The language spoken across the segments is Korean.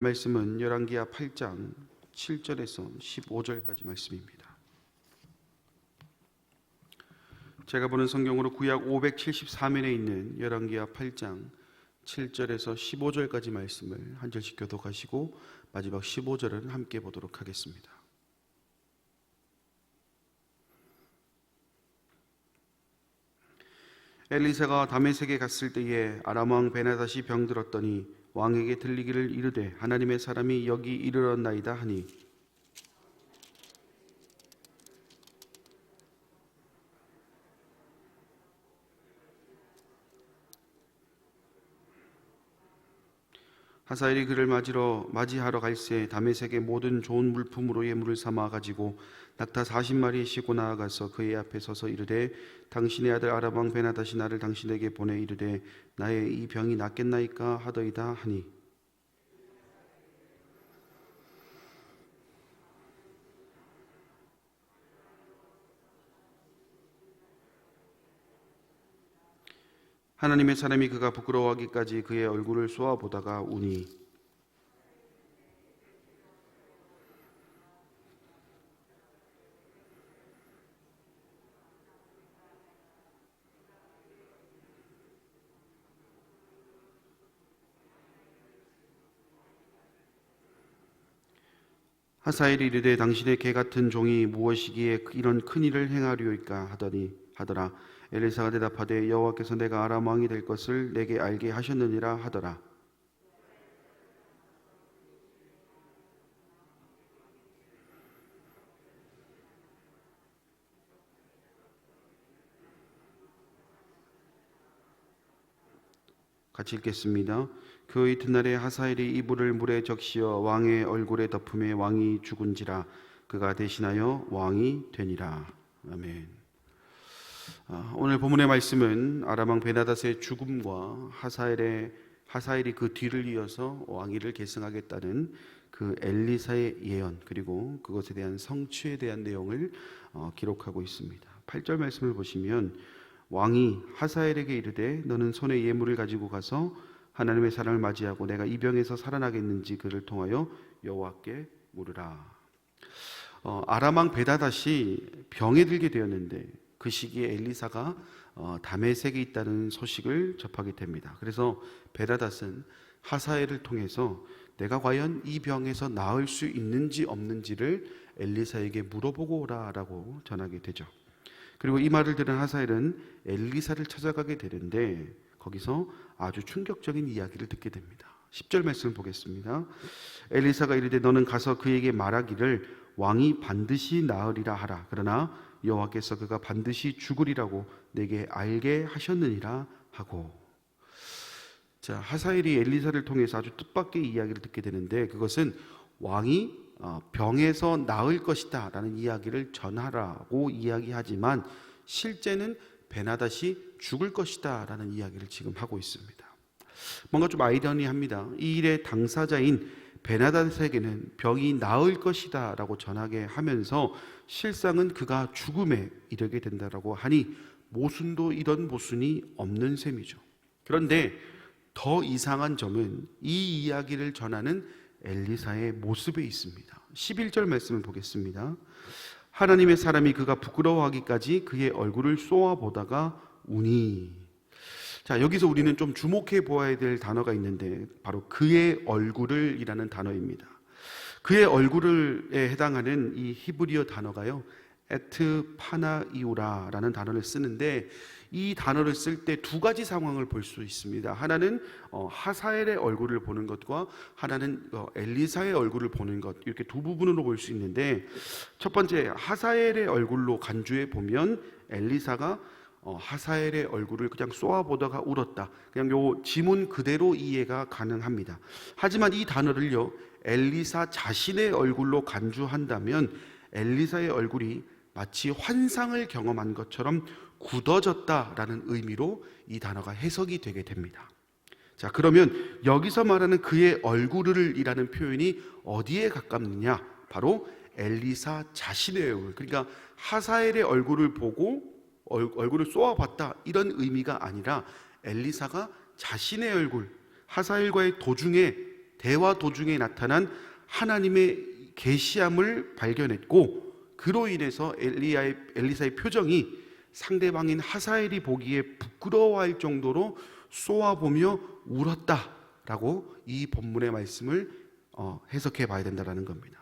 말씀은 열왕기하 8장 7절에서 15절까지 말씀입니다. 제가 보는 성경으로 구약 574면에 있는 열왕기하 8장 7절에서 15절까지 말씀을 한 절씩 교독하시고 마지막 15절은 함께 보도록 하겠습니다. 엘리사가 다메섹에 갔을 때에 아람 왕 베나닷이 병들었더니 왕에게 들리기를 이르되 하나님의 사람이 여기 이르렀나이다 하니 하사엘이 그를 맞이하러 갈새 다메섹의 모든 좋은 물품으로 예물을 삼아 가지고 낙타 40마리 싣고 나아가서 그의 앞에 서서 이르되 당신의 아들 아람 왕 베나닷이 나를 당신에게 보내 이르되 나의 이 병이 낫겠나이까 하더이다 하니 하나님의 사람이 그가 부끄러워하기까지 그의 얼굴을 쏘아보다가 우니 하사엘이 이르되 당신의 개 같은 종이 무엇이기에 이런 큰 일을 행하리오이까 하더라. 엘리사가 대답하되 여호와께서 내가 아람 왕이 될 것을 내게 알게 하셨느니라 하더라. 같이 읽겠습니다. 그 이튿날에 하사엘이 이불을 물에 적시어 왕의 얼굴에 덮음에 왕이 죽은지라 그가 대신하여 왕이 되니라. 아멘. 오늘 본문의 말씀은 아람 왕 베나닷의 죽음과 하사엘이 그 뒤를 이어서 왕위를 계승하겠다는 그 엘리사의 예언 그리고 그것에 대한 성취에 대한 내용을 기록하고 있습니다. 8절 말씀을 보시면 왕이 하사엘에게 이르되 너는 손에 예물을 가지고 가서 하나님의 사람을 맞이하고 내가 이 병에서 살아나겠는지 그를 통하여 여호와께 물으라. 아람 왕 베나닷이 병에 들게 되었는데 그 시기에 엘리사가 다메섹에 있다는 소식을 접하게 됩니다. 그래서 베나닷은 하사엘을 통해서 내가 과연 이 병에서 나을 수 있는지 없는지를 엘리사에게 물어보고 오라라고 전하게 되죠. 그리고 이 말을 들은 하사엘은 엘리사를 찾아가게 되는데 거기서 아주 충격적인 이야기를 듣게 됩니다. 10절 말씀을 보겠습니다. 엘리사가 이르되 너는 가서 그에게 말하기를 왕이 반드시 나으리라 하라. 그러나 여호와께서 그가 반드시 죽으리라고 내게 알게 하셨느니라 하고. 자, 하사엘이 엘리사를 통해서 아주 뜻밖의 이야기를 듣게 되는데 그것은 왕이 병에서 나을 것이다 라는 이야기를 전하라고 이야기하지만 실제는 베나닷이 죽을 것이다 라는 이야기를 지금 하고 있습니다. 뭔가 좀 아이러니합니다. 이 일의 당사자인 베나닷에게는 병이 나을 것이다 라고 전하게 하면서 실상은 그가 죽음에 이르게 된다라고 하니 모순도 이런 모순이 없는 셈이죠. 그런데 더 이상한 점은 이 이야기를 전하는 엘리사의 모습에 있습니다. 11절 말씀을 보겠습니다. 하나님의 사람이 그가 부끄러워하기까지 그의 얼굴을 쏘아보다가 우니. 자, 여기서 우리는 좀 주목해 보아야 될 단어가 있는데 바로 그의 얼굴을 이라는 단어입니다. 그의 얼굴에 해당하는 이 히브리어 단어가요 에트파나이오라라는 단어를 쓰는데 이 단어를 쓸 때 두 가지 상황을 볼 수 있습니다. 하나는 하사엘의 얼굴을 보는 것과 하나는 엘리사의 얼굴을 보는 것, 이렇게 두 부분으로 볼 수 있는데 첫 번째 하사엘의 얼굴로 간주해 보면 엘리사가 하사엘의 얼굴을 그냥 쏘아보다가 울었다, 그냥 요 지문 그대로 이해가 가능합니다. 하지만 이 단어를요 엘리사 자신의 얼굴로 간주한다면 엘리사의 얼굴이 마치 환상을 경험한 것처럼 굳어졌다라는 의미로 이 단어가 해석이 되게 됩니다. 자, 그러면 여기서 말하는 그의 얼굴을 이라는 표현이 어디에 가깝느냐? 바로 엘리사 자신의 얼굴, 그러니까 하사엘의 얼굴을 보고 얼굴을 쏘아봤다 이런 의미가 아니라 엘리사가 자신의 얼굴, 하사엘과의 도중에 대화 도중에 나타난 하나님의 계시함을 발견했고, 그로 인해서 엘리사의 표정이 상대방인 하사엘이 보기에 부끄러워할 정도로 쏘아보며 울었다라고 이 본문의 말씀을 해석해 봐야 된다는 겁니다.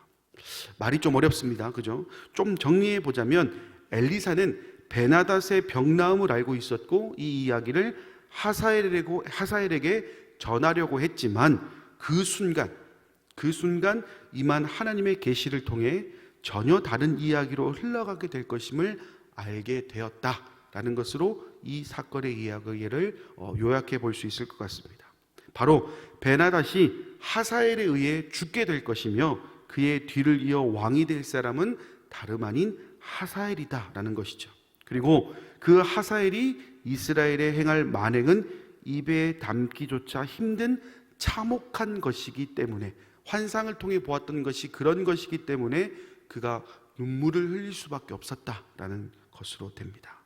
말이 좀 어렵습니다. 그죠? 좀 정리해 보자면 엘리사는 베나닷의 병나음을 알고 있었고 이 이야기를 하사엘에게 전하려고 했지만 그 순간 임한 하나님의 계시를 통해 전혀 다른 이야기로 흘러가게 될 것임을 알게 되었다라는 것으로 이 사건의 이야기를 요약해 볼 수 있을 것 같습니다. 바로 베나닷이 하사엘에 의해 죽게 될 것이며 그의 뒤를 이어 왕이 될 사람은 다름 아닌 하사엘이다라는 것이죠. 그리고 그 하사엘이 이스라엘에 행할 만행은 입에 담기조차 힘든 참혹한 것이기 때문에, 환상을 통해 보았던 것이 그런 것이기 때문에 그가 눈물을 흘릴 수밖에 없었다라는 것으로 됩니다.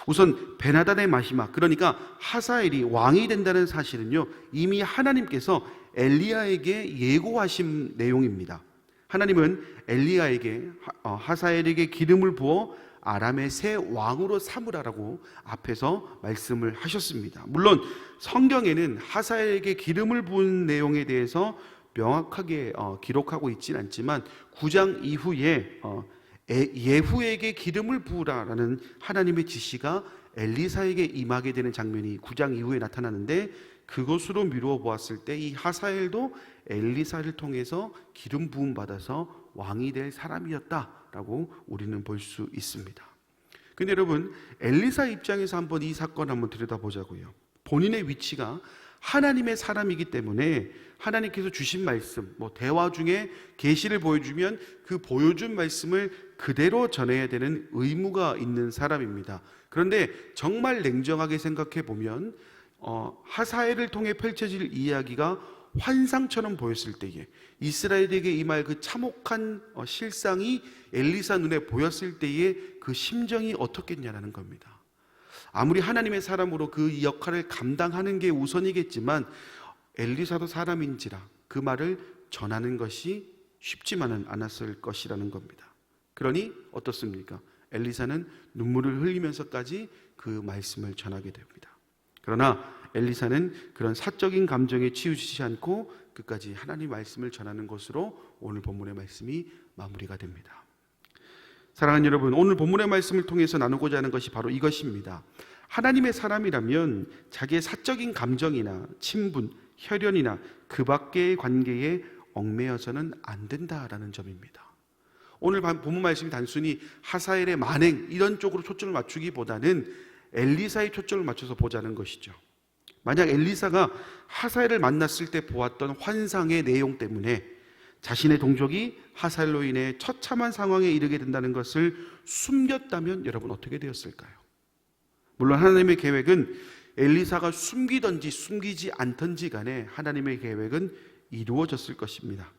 우선 베나닷의 마지막, 그러니까 하사엘이 왕이 된다는 사실은요, 이미 하나님께서 엘리야에게 예고하신 내용입니다. 하나님은 엘리야에게 하사엘에게 기름을 부어 아람의 새 왕으로 삼으라라고 앞에서 말씀을 하셨습니다. 물론 성경에는 하사엘에게 기름을 부은 내용에 대해서 명확하게 기록하고 있지는 않지만 9장 이후에 예후에게 기름을 부으라라는 하나님의 지시가 엘리사에게 임하게 되는 장면이 9장 이후에 나타나는데, 그것으로 미루어 보았을 때 이 하사엘도 엘리사를 통해서 기름 부음 받아서 왕이 될 사람이었다라고 우리는 볼 수 있습니다. 근데 여러분, 엘리사 입장에서 한번 이 사건을 한번 들여다보자고요. 본인의 위치가 하나님의 사람이기 때문에 하나님께서 주신 말씀, 대화 중에 계시를 보여주면 그 보여준 말씀을 그대로 전해야 되는 의무가 있는 사람입니다. 그런데 정말 냉정하게 생각해 보면 하사엘을 통해 펼쳐질 이야기가 환상처럼 보였을 때에, 이스라엘에게 임할 그 참혹한 실상이 엘리사 눈에 보였을 때에 그 심정이 어떻겠냐라는 겁니다. 아무리 하나님의 사람으로 그 역할을 감당하는 게 우선이겠지만 엘리사도 사람인지라 그 말을 전하는 것이 쉽지만은 않았을 것이라는 겁니다. 그러니 어떻습니까? 엘리사는 눈물을 흘리면서까지 그 말씀을 전하게 됩니다. 그러나 엘리사는 그런 사적인 감정에 치우치지 않고 끝까지 하나님 말씀을 전하는 것으로 오늘 본문의 말씀이 마무리가 됩니다. 사랑하는 여러분, 오늘 본문의 말씀을 통해서 나누고자 하는 것이 바로 이것입니다. 하나님의 사람이라면 자기의 사적인 감정이나 친분, 혈연이나 그 밖의 관계에 얽매여서는 안 된다라는 점입니다. 오늘 본문 말씀이 단순히 하사엘의 만행 이런 쪽으로 초점을 맞추기보다는 엘리사의 초점을 맞춰서 보자는 것이죠. 만약 엘리사가 하사엘을 만났을 때 보았던 환상의 내용 때문에 자신의 동족이 하사엘로 인해 처참한 상황에 이르게 된다는 것을 숨겼다면 여러분 어떻게 되었을까요? 물론 하나님의 계획은 엘리사가 숨기든지 숨기지 않든지 간에 하나님의 계획은 이루어졌을 것입니다.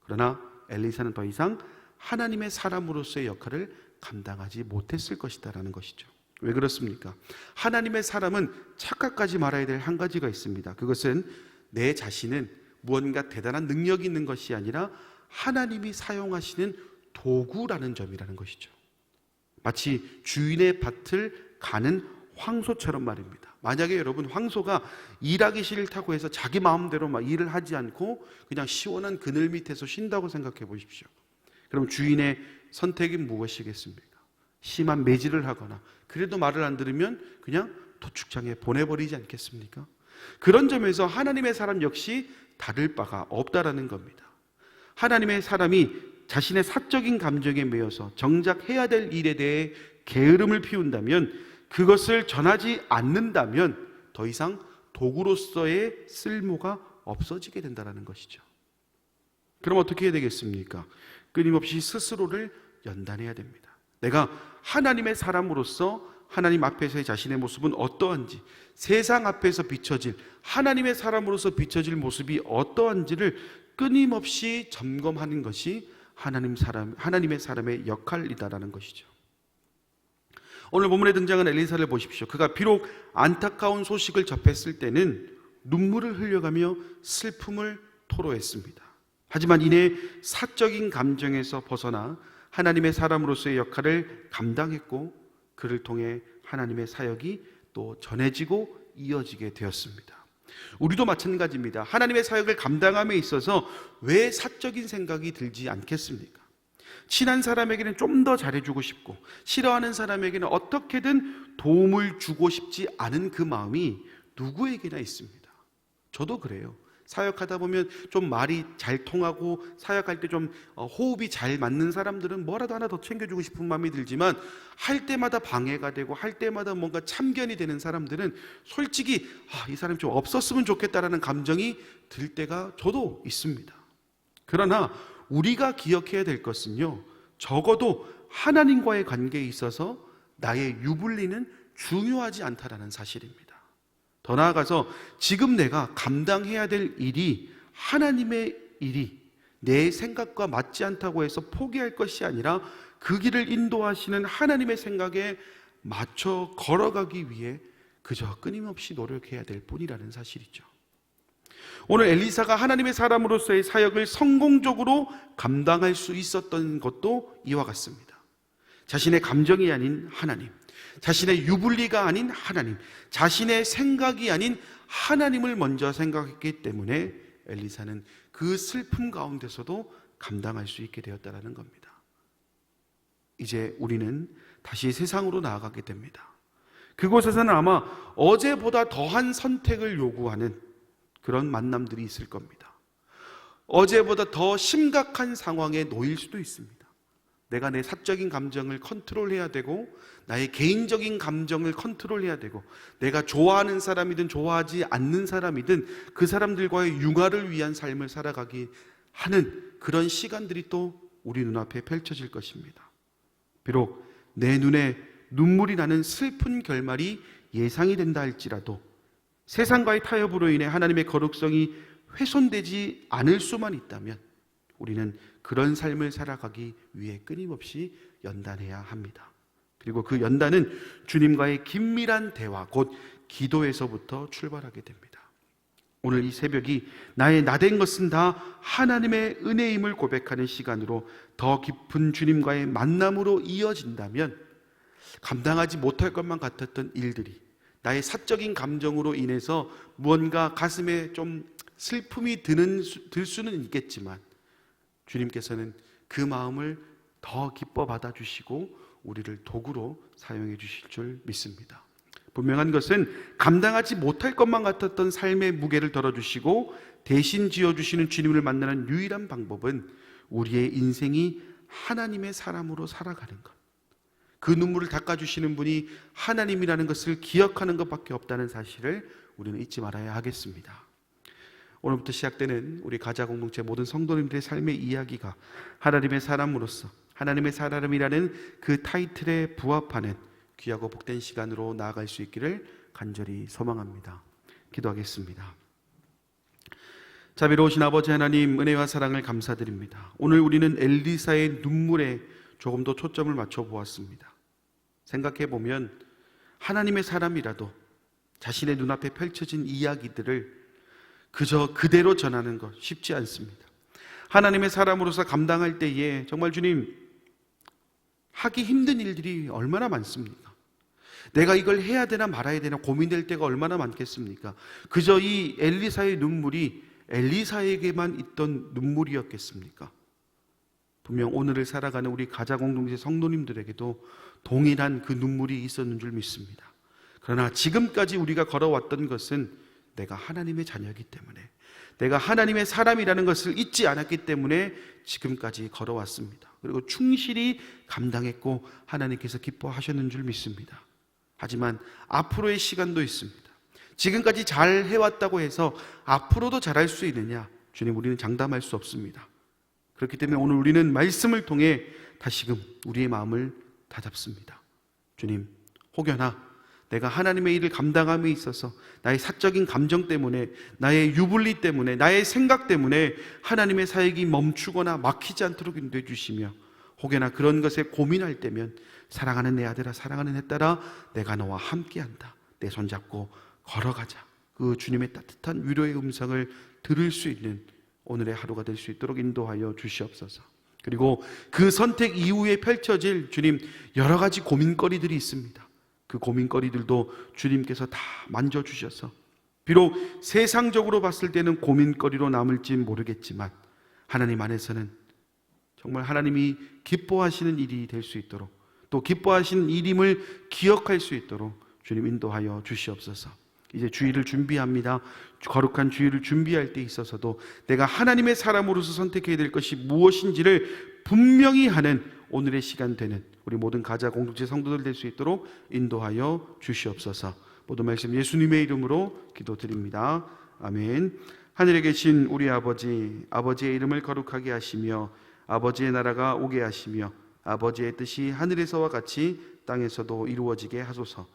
그러나 엘리사는 더 이상 하나님의 사람으로서의 역할을 감당하지 못했을 것이다라는 것이죠. 왜 그렇습니까? 하나님의 사람은 착각하지 말아야 될 한 가지가 있습니다. 그것은 내 자신은 무언가 대단한 능력이 있는 것이 아니라 하나님이 사용하시는 도구라는 점이라는 것이죠. 마치 주인의 밭을 가는 황소처럼 말입니다. 만약에 여러분 황소가 일하기 싫다고 해서 자기 마음대로 막 일을 하지 않고 그냥 시원한 그늘 밑에서 쉰다고 생각해 보십시오. 그럼 주인의 선택이 무엇이겠습니까? 심한 매질을 하거나 그래도 말을 안 들으면 그냥 도축장에 보내버리지 않겠습니까? 그런 점에서 하나님의 사람 역시 다를 바가 없다라는 겁니다. 하나님의 사람이 자신의 사적인 감정에 매여서 정작 해야 될 일에 대해 게으름을 피운다면, 그것을 전하지 않는다면 더 이상 도구로서의 쓸모가 없어지게 된다는 것이죠. 그럼 어떻게 해야 되겠습니까? 끊임없이 스스로를 연단해야 됩니다. 내가 하나님의 사람으로서 하나님 앞에서의 자신의 모습은 어떠한지, 세상 앞에서 비춰질 하나님의 사람으로서 비춰질 모습이 어떠한지를 끊임없이 점검하는 것이 하나님의 사람의 역할이다라는 것이죠. 오늘 본문에 등장한 엘리사를 보십시오. 그가 비록 안타까운 소식을 접했을 때는 눈물을 흘려가며 슬픔을 토로했습니다. 하지만 이내 사적인 감정에서 벗어나 하나님의 사람으로서의 역할을 감당했고 그를 통해 하나님의 사역이 또 전해지고 이어지게 되었습니다. 우리도 마찬가지입니다. 하나님의 사역을 감당함에 있어서 왜 사적인 생각이 들지 않겠습니까? 친한 사람에게는 좀 더 잘해주고 싶고 싫어하는 사람에게는 어떻게든 도움을 주고 싶지 않은 그 마음이 누구에게나 있습니다. 저도 그래요. 사역하다 보면 좀 말이 잘 통하고 사역할 때 좀 호흡이 잘 맞는 사람들은 뭐라도 하나 더 챙겨주고 싶은 마음이 들지만 할 때마다 방해가 되고 할 때마다 뭔가 참견이 되는 사람들은 솔직히 이 사람이 좀 없었으면 좋겠다라는 감정이 들 때가 저도 있습니다. 그러나 우리가 기억해야 될 것은요, 적어도 하나님과의 관계에 있어서 나의 유불리는 중요하지 않다라는 사실입니다. 더 나아가서 지금 내가 감당해야 될 일이 하나님의 일이 내 생각과 맞지 않다고 해서 포기할 것이 아니라 그 길을 인도하시는 하나님의 생각에 맞춰 걸어가기 위해 그저 끊임없이 노력해야 될 뿐이라는 사실이죠. 오늘 엘리사가 하나님의 사람으로서의 사역을 성공적으로 감당할 수 있었던 것도 이와 같습니다. 자신의 감정이 아닌 하나님, 자신의 유불리가 아닌 하나님, 자신의 생각이 아닌 하나님을 먼저 생각했기 때문에 엘리사는 그 슬픔 가운데서도 감당할 수 있게 되었다는 겁니다. 이제 우리는 다시 세상으로 나아가게 됩니다. 그곳에서는 아마 어제보다 더한 선택을 요구하는 그런 만남들이 있을 겁니다. 어제보다 더 심각한 상황에 놓일 수도 있습니다. 내가 내 사적인 감정을 컨트롤해야 되고 나의 개인적인 감정을 컨트롤해야 되고 내가 좋아하는 사람이든 좋아하지 않는 사람이든 그 사람들과의 융화를 위한 삶을 살아가기 하는 그런 시간들이 또 우리 눈앞에 펼쳐질 것입니다. 비록 내 눈에 눈물이 나는 슬픈 결말이 예상이 된다 할지라도 세상과의 타협으로 인해 하나님의 거룩성이 훼손되지 않을 수만 있다면 우리는 그런 삶을 살아가기 위해 끊임없이 연단해야 합니다. 그리고 그 연단은 주님과의 긴밀한 대화, 곧 기도에서부터 출발하게 됩니다. 오늘 이 새벽이 나의 나된 것은 다 하나님의 은혜임을 고백하는 시간으로 더 깊은 주님과의 만남으로 이어진다면 감당하지 못할 것만 같았던 일들이 나의 사적인 감정으로 인해서 무언가 가슴에 좀 슬픔이 들 수는 있겠지만 주님께서는 그 마음을 더 기뻐 받아주시고 우리를 도구로 사용해 주실 줄 믿습니다. 분명한 것은 감당하지 못할 것만 같았던 삶의 무게를 덜어주시고 대신 지어주시는 주님을 만나는 유일한 방법은 우리의 인생이 하나님의 사람으로 살아가는 것, 그 눈물을 닦아주시는 분이 하나님이라는 것을 기억하는 것밖에 없다는 사실을 우리는 잊지 말아야 하겠습니다. 오늘부터 시작되는 우리 가자 공동체 모든 성도님들의 삶의 이야기가 하나님의 사람으로서 하나님의 사람이라는 그 타이틀에 부합하는 귀하고 복된 시간으로 나아갈 수 있기를 간절히 소망합니다. 기도하겠습니다. 자비로우신 아버지 하나님, 은혜와 사랑을 감사드립니다. 오늘 우리는 엘리사의 눈물에 조금 더 초점을 맞춰 보았습니다. 생각해 보면 하나님의 사람이라도 자신의 눈앞에 펼쳐진 이야기들을 그저 그대로 전하는 것 쉽지 않습니다. 하나님의 사람으로서 감당할 때에 정말 주님 하기 힘든 일들이 얼마나 많습니까? 내가 이걸 해야 되나 말아야 되나 고민될 때가 얼마나 많겠습니까? 그저 이 엘리사의 눈물이 엘리사에게만 있던 눈물이었겠습니까? 분명 오늘을 살아가는 우리 가자 공동체 성도님들에게도 동일한 그 눈물이 있었는 줄 믿습니다. 그러나 지금까지 우리가 걸어왔던 것은 내가 하나님의 자녀이기 때문에, 내가 하나님의 사람이라는 것을 잊지 않았기 때문에 지금까지 걸어왔습니다. 그리고 충실히 감당했고 하나님께서 기뻐하셨는 줄 믿습니다. 하지만 앞으로의 시간도 있습니다. 지금까지 잘 해왔다고 해서 앞으로도 잘할 수 있느냐? 주님, 우리는 장담할 수 없습니다. 그렇기 때문에 오늘 우리는 말씀을 통해 다시금 우리의 마음을 다잡습니다. 주님, 혹여나 내가 하나님의 일을 감당함에 있어서 나의 사적인 감정 때문에, 나의 유불리 때문에, 나의 생각 때문에 하나님의 사역이 멈추거나 막히지 않도록 인도해 주시며, 혹여나 그런 것에 고민할 때면 사랑하는 내 아들아, 사랑하는 내 딸아, 내가 너와 함께한다, 내 손잡고 걸어가자, 그 주님의 따뜻한 위로의 음성을 들을 수 있는 오늘의 하루가 될 수 있도록 인도하여 주시옵소서. 그리고 그 선택 이후에 펼쳐질 주님 여러 가지 고민거리들이 있습니다. 그 고민거리들도 주님께서 다 만져주셔서 비록 세상적으로 봤을 때는 고민거리로 남을지 모르겠지만 하나님 안에서는 정말 하나님이 기뻐하시는 일이 될 수 있도록, 또 기뻐하시는 일임을 기억할 수 있도록 주님 인도하여 주시옵소서. 이제 주일을 준비합니다. 거룩한 주일을 준비할 때 있어서도 내가 하나님의 사람으로서 선택해야 될 것이 무엇인지를 분명히 하는 오늘의 시간 되는 우리 모든 가자 공동체 성도들 될 수 있도록 인도하여 주시옵소서. 모든 말씀 예수님의 이름으로 기도드립니다. 아멘. 하늘에 계신 우리 아버지, 아버지의 이름을 거룩하게 하시며 아버지의 나라가 오게 하시며 아버지의 뜻이 하늘에서와 같이 땅에서도 이루어지게 하소서.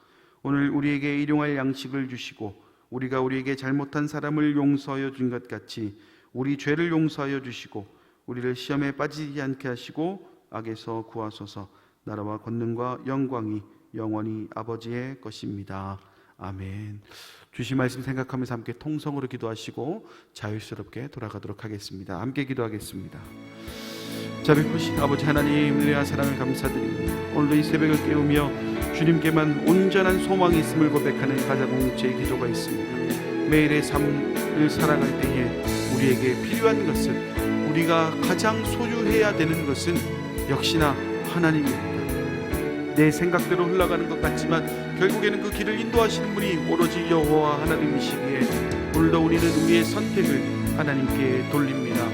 오늘 우리에게 일용할 양식을 주시고 우리가 우리에게 잘못한 사람을 용서하여 준 것 같이 우리 죄를 용서하여 주시고 우리를 시험에 빠지지 않게 하시고 악에서 구하소서. 나라와 권능과 영광이 영원히 아버지의 것입니다. 아멘. 주신 말씀 생각하면서 함께 통성으로 기도하시고 자유스럽게 돌아가도록 하겠습니다. 함께 기도하겠습니다. 자비하신 아버지 하나님, 은혜와 사랑을 감사드립니다. 오늘도 이 새벽을 깨우며 주님께만 온전한 소망이 있음을 고백하는 가자공동체의 기도가 있습니다. 매일의 삶을 살아갈 때에 우리에게 필요한 것은, 우리가 가장 소유해야 되는 것은 역시나 하나님입니다. 내 생각대로 흘러가는 것 같지만 결국에는 그 길을 인도하시는 분이 오로지 여호와 하나님이시기에 오늘도 우리는 우리의 선택을 하나님께 돌립니다.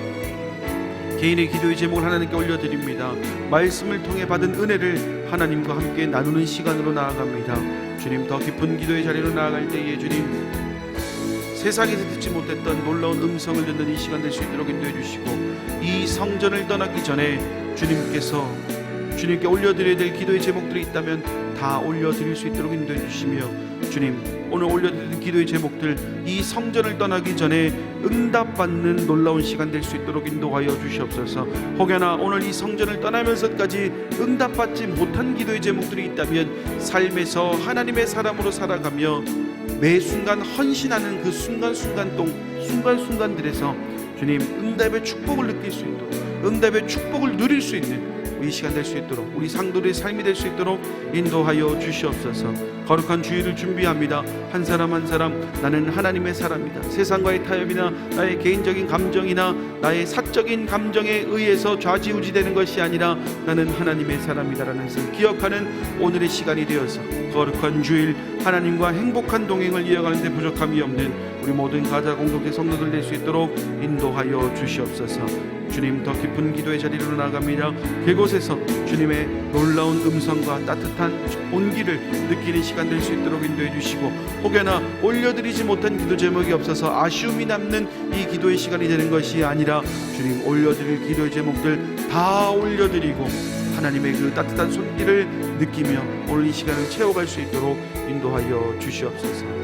개인의 기도의 제목을 하나님께 올려드립니다. 말씀을 통해 받은 은혜를 하나님과 함께 나누는 시간으로 나아갑니다. 주님, 더 깊은 기도의 자리로 나아갈 때에 주님, 세상에서 듣지 못했던 놀라운 음성을 듣는 이 시간 될 수 있도록 인도해 주시고, 이 성전을 떠나기 전에 주님께 올려드려야 될 기도의 제목들이 있다면 다 올려드릴 수 있도록 인도해 주시며, 주님, 오늘 올려드린 기도의 제목들 이 성전을 떠나기 전에 응답받는 놀라운 시간 될 수 있도록 인도하여 주시옵소서. 혹여나 오늘 이 성전을 떠나면서까지 응답받지 못한 기도의 제목들이 있다면 삶에서 하나님의 사람으로 살아가며 매 순간 헌신하는 그 순간순간들에서 주님 응답의 축복을 느낄 수 있도록, 응답의 축복을 누릴 수 있는 이 시간 될 수 있도록, 우리 상도의 삶이 될 수 있도록 인도하여 주시옵소서. 거룩한 주일을 준비합니다. 한 사람 한 사람, 나는 하나님의 사람이다. 세상과의 타협이나 나의 개인적인 감정이나 나의 사적인 감정에 의해서 좌지우지되는 것이 아니라 나는 하나님의 사람이다라는 것을 기억하는 오늘의 시간이 되어서 거룩한 주일 하나님과 행복한 동행을 이어가는 데 부족함이 없는 우리 모든 가자 공동체 성도들 될 수 있도록 인도하여 주시옵소서. 주님, 더 깊은 기도의 자리로 나아갑니다. 그곳에서 주님의 놀라운 음성과 따뜻한 온기를 느끼는 시간 될 수 있도록 인도해 주시고, 혹여나 올려드리지 못한 기도 제목이 없어서 아쉬움이 남는 이 기도의 시간이 되는 것이 아니라 주님, 올려드릴 기도의 제목들 다 올려드리고 하나님의 그 따뜻한 손길을 느끼며 오늘 이 시간을 채워갈 수 있도록 인도하여 주시옵소서.